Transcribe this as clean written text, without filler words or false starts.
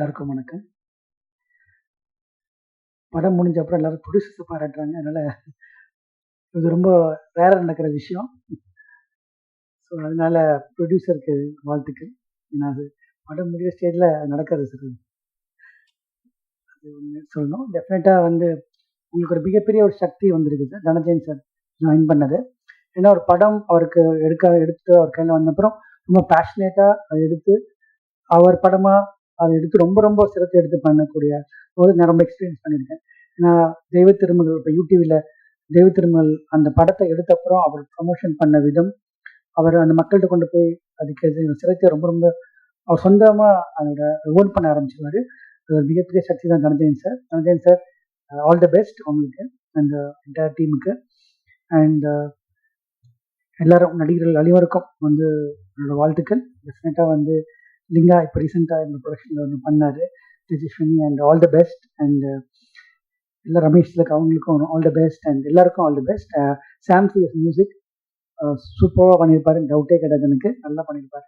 எல்லாருக்கும் வணக்கம். படம் முடிஞ்ச அப்புறம் எல்லாரும் ப்ரொடியூசர்ஸை பாராட்டுறாங்க. அதனால இது ரொம்ப ரேரா நடக்கிற விஷயம். ஸோ அதனால ப்ரொடியூசருக்கு வாழ்த்துக்கள். ஏன்னா அது படம் முடிகிற ஸ்டேஜில் நடக்காது சார். அது ஒன்று சொல்லணும். டெஃபினட்டாக உங்களுக்கு ஒரு மிகப்பெரிய ஒரு சக்தி வந்திருக்கு சார், தனஞ்சயன் சார் ஜாயின் பண்ணது. ஏன்னா ஒரு படம் அவருக்கு எடுத்துட்டு அவர் கையில் வந்தப்புறம் ரொம்ப பேஷனேட்டாக அதை எடுத்து அவர் படமாக அதை எடுத்து ரொம்ப ரொம்ப சிறப்பு எடுத்து பண்ணக்கூடிய போது நான் ரொம்ப எக்ஸ்பீரியன்ஸ் பண்ணியிருக்கேன். நான் தெய்வ திருமகள் இப்போ யூடிவியில் தெய்வ திருமகள் அந்த படத்தை எடுத்தப்புறம் அவர் ப்ரமோஷன் பண்ண விதம், அவர் அந்த மக்கள்கிட்ட கொண்டு போய் அதுக்கு சிறத்தை ரொம்ப ரொம்ப அவர் சொந்தமாக அதோட ஓன் பண்ண ஆரம்பிச்சிருவார். அது மிகப்பெரிய சக்தி தான் Dhananjayan sir. Dhananjayan sir all the best உங்களுக்கு அந்த என்டையர் டீமுக்கு. அண்ட் எல்லாரும் நடிகர்கள் அனைவருக்கும் என்னோட வாழ்த்துக்கள். டெஃபினட்டாக லிங்கா இப்போ ரீசெண்டாக இந்த ப்ரொடக்ஷனில் பண்ணார் Tejaswini. And all the best. And எல்லாம் ரமேஷ் திலக் அவங்களுக்கும் ஆல் த பெஸ்ட். அண்ட் எல்லாருக்கும் all the best. Sam CS music சூப்பராக பண்ணியிருப்பாரு, டவுட்டே கிடையாது, எனக்கு நல்லா பண்ணியிருப்பாரு.